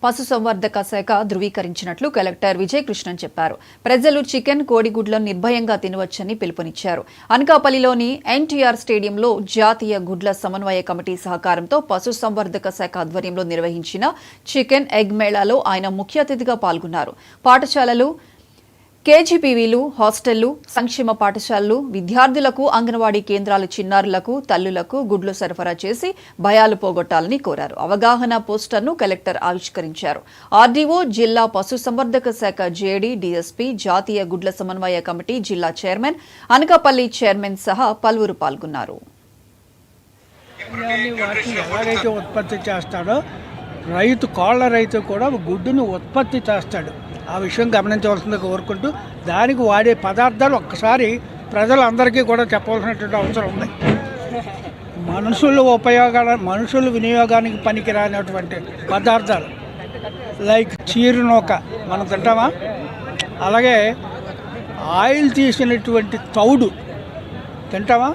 పశుసంవర్ధక శాఖ ధృవీకరించినట్లు కలెక్టర్ విజయకృష్ణన్ చెప్పారు. ప్రజలు చికెన్, కోడిగుడ్లను నిర్భయంగా తినవచ్చని పిలుపునిచ్చారు. అనకాపల్లిలోని ఎన్టీఆర్ స్టేడియంలో జాతీయ గుడ్ల సమన్వయ కమిటీ సహకారంతో పశుసంవర్ధక శాఖ ఆధ్వర్యంలో నిర్వహించిన చికెన్ ఎగ్ మేళాలో ఆయన ముఖ్య అతిథిగా పాల్గొన్నారు. పాఠశాలలు, కేజీపీవీలు, హాస్టళ్లు, సంక్షేమ పాఠశాలలు, విద్యార్థులకు, అంగన్వాడీ కేంద్రాల చిన్నారులకు, తల్లులకు గుడ్లు సరఫరా చేసి భయాలు పోగొట్టాలని కోరారు. అవగాహన పోస్టర్ను కలెక్టర్ ఆవిష్కరించారు. ఆర్డీఓ, జిల్లా పశుసంవర్ధక శాఖ జేడీ, డీఎస్పీ, జాతీయ గుడ్ల సమన్వయ కమిటీ జిల్లా చైర్మన్, అనకాపల్లి చైర్మన్ సహా పలువురు పాల్గొన్నారు. రైతు కోళ్ల రైతు కూడా గుడ్డును ఉత్పత్తి చేస్తాడు. ఆ విషయం గమనించవలసింది కోరుకుంటూ దానికి వాడే పదార్థాలు ఒక్కసారి ప్రజలందరికీ కూడా చెప్పవలసినటువంటి అవసరం ఉంది. మనుషుల వినియోగానికి పనికిరానటువంటి పదార్థాలు లైక్ చీరునూక మనం తింటామా, అలాగే ఆయిల్ తీసినటువంటి తౌడు తింటామా.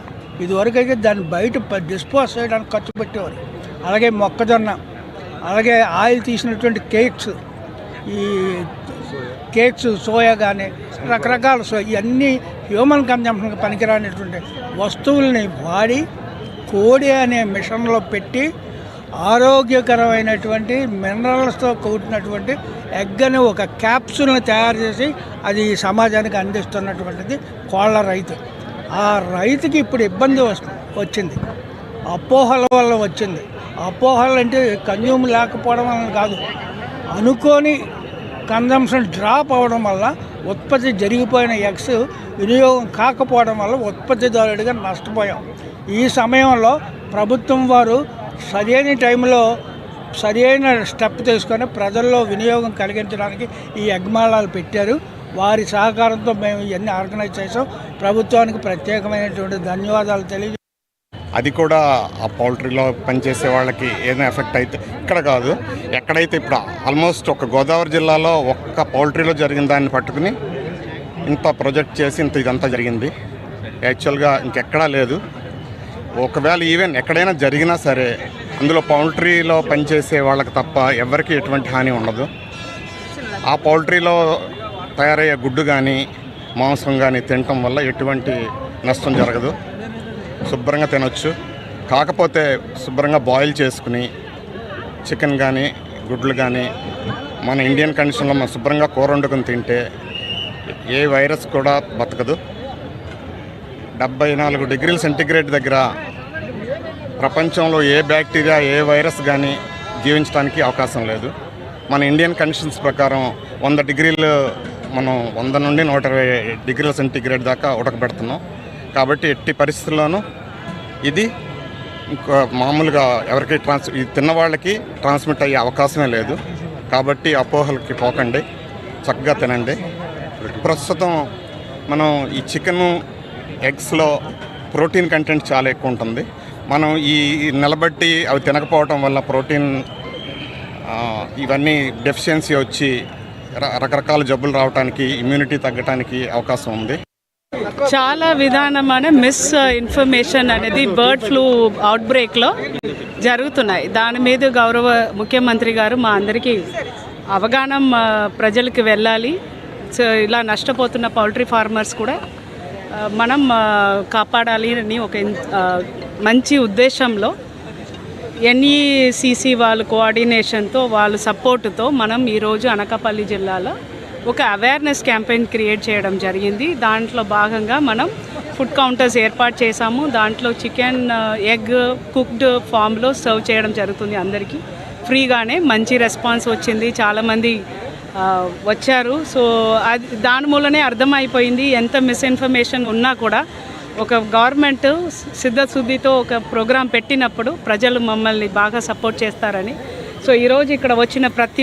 ఇదివరకైతే దాన్ని బయట డిస్పోజ్ చేయడానికి ఖర్చు పెట్టేవారు. అలాగే మొక్కజొన్న, అలాగే ఆయిల్ తీసినటువంటి కేక్స్ సోయా కానీ రకరకాల ఇవన్నీ హ్యూమన్ కన్జంప్షన్కి పనికిరానటువంటి వస్తువుల్ని వాడి కోడి అనే మిషన్లో పెట్టి ఆరోగ్యకరమైనటువంటి మినరల్స్తో కూడినటువంటి ఎగ్ అనే ఒక క్యాప్సూల్ని తయారు చేసి అది సమాజానికి అందిస్తున్నటువంటిది కోళ్ల రైతు. ఆ రైతుకి ఇప్పుడు ఇబ్బంది వచ్చింది, అపోహల వల్ల వచ్చింది. అపోహలు అంటే కన్జ్యూమ్ లేకపోవడం వల్ల కాదు, అనుకోని కన్జంప్షన్ డ్రాప్ అవ్వడం వల్ల ఉత్పత్తి జరిగిపోయిన ఎగ్స్ వినియోగం కాకపోవడం వల్ల ఉత్పత్తిదారుడిగా నష్టపోయాం. ఈ సమయంలో ప్రభుత్వం వారు సరైన టైంలో సరైన స్టెప్ తీసుకొని ప్రజల్లో వినియోగం కలిగించడానికి ఈ ఎగ్ మేళాలు పెట్టారు. వారి సహకారంతో మేము ఇవన్నీ ఆర్గనైజ్ చేసాం. ప్రభుత్వానికి ప్రత్యేకమైనటువంటి ధన్యవాదాలు తెలియజేస్తాం. అది కూడా ఆ పౌల్ట్రీలో పనిచేసే వాళ్ళకి ఏదైనా ఎఫెక్ట్ అయితే ఇక్కడ కాదు, ఎక్కడైతే ఇప్పుడు ఆల్మోస్ట్ ఒక గోదావరి జిల్లాలో ఒక్క పౌల్ట్రీలో జరిగిన దాన్ని పట్టుకుని ఇంత ప్రొజెక్ట్ చేసి ఇదంతా జరిగింది. యాక్చువల్గా ఇంకెక్కడా లేదు. ఒకవేళ ఈవెన్ ఎక్కడైనా జరిగినా సరే అందులో పౌల్ట్రీలో పనిచేసే వాళ్ళకి తప్ప ఎవరికి ఎటువంటి హాని ఉండదు. ఆ పౌల్ట్రీలో తయారయ్యే గుడ్డు కానీ మాంసం కానీ తినటం వల్ల ఎటువంటి నష్టం జరగదు. శుభ్రంగా తినొచ్చు. కాకపోతే శుభ్రంగా బాయిల్ చేసుకుని చికెన్ కానీ గుడ్లు కానీ మన ఇండియన్ కండిషన్లో మనం శుభ్రంగా కూర వండుకొని తింటే ఏ వైరస్ కూడా బతకదు. 74 డిగ్రీల సెంటీగ్రేడ్ దగ్గర ప్రపంచంలో ఏ బ్యాక్టీరియా, ఏ వైరస్ కానీ జీవించడానికి అవకాశం లేదు. మన ఇండియన్ కండిషన్స్ ప్రకారం 100 డిగ్రీలు మనం 100 నుండి 120 డిగ్రీల సెంటీగ్రేడ్ దాకా ఉడకబెడుతున్నాం. కాబట్టి ఎట్టి పరిస్థితుల్లోనూ ఇది ఇంకా మామూలుగా ఎవరికి ఇది తిన్న వాళ్ళకి ట్రాన్స్మిట్ అయ్యే అవకాశమే లేదు. కాబట్టి అపోహలకి పోకండి, చక్కగా తినండి. ప్రస్తుతం మనం ఈ చికెను, ఎగ్స్లో ప్రోటీన్ కంటెంట్ చాలా ఎక్కువ ఉంటుంది. మనం ఈ నిలబట్టి అవి తినకపోవటం వల్ల ప్రోటీన్ ఇవన్నీ డెఫిషియన్సీ వచ్చి రకరకాల జబ్బులు రావడానికి, ఇమ్యూనిటీ తగ్గడానికి అవకాశం ఉంది. చాలా విధానమైన ఇన్ఫర్మేషన్ అనేది బర్డ్ ఫ్లూ అవుట్బ్రేక్లో జరుగుతున్నాయి. దాని మీద గౌరవ ముఖ్యమంత్రి గారు మా అందరికీ అవగాహన ప్రజలకు వెళ్ళాలి. సో ఇలా నష్టపోతున్న పౌల్ట్రీ ఫార్మర్స్ కూడా మనం కాపాడాలి అని ఒక మంచి ఉద్దేశంలో ఎన్ఈసిసి వాళ్ళ కోఆర్డినేషన్తో, వాళ్ళ సపోర్టుతో మనం ఈరోజు అనకాపల్లి జిల్లాలో ఒక అవేర్నెస్ క్యాంపెయిన్ క్రియేట్ చేయడం జరిగింది. దాంట్లో భాగంగా మనం ఫుడ్ కౌంటర్స్ ఏర్పాటు చేశాము. దాంట్లో చికెన్, ఎగ్ కుక్డ్ ఫామ్లో సర్వ్ చేయడం జరుగుతుంది అందరికీ ఫ్రీగానే. మంచి రెస్పాన్స్ వచ్చింది, చాలామంది వచ్చారు. సో అది దాని మూలనే అర్థమైపోయింది ఎంత మిస్ఇన్ఫర్మేషన్ ఉన్నా కూడా ఒక గవర్నమెంట్ సిద్ధశుద్ధితో ఒక ప్రోగ్రాం పెట్టినప్పుడు ప్రజలు మమ్మల్ని బాగా సపోర్ట్ చేస్తారని. సో ఈరోజు ఇక్కడ వచ్చిన ప్రతి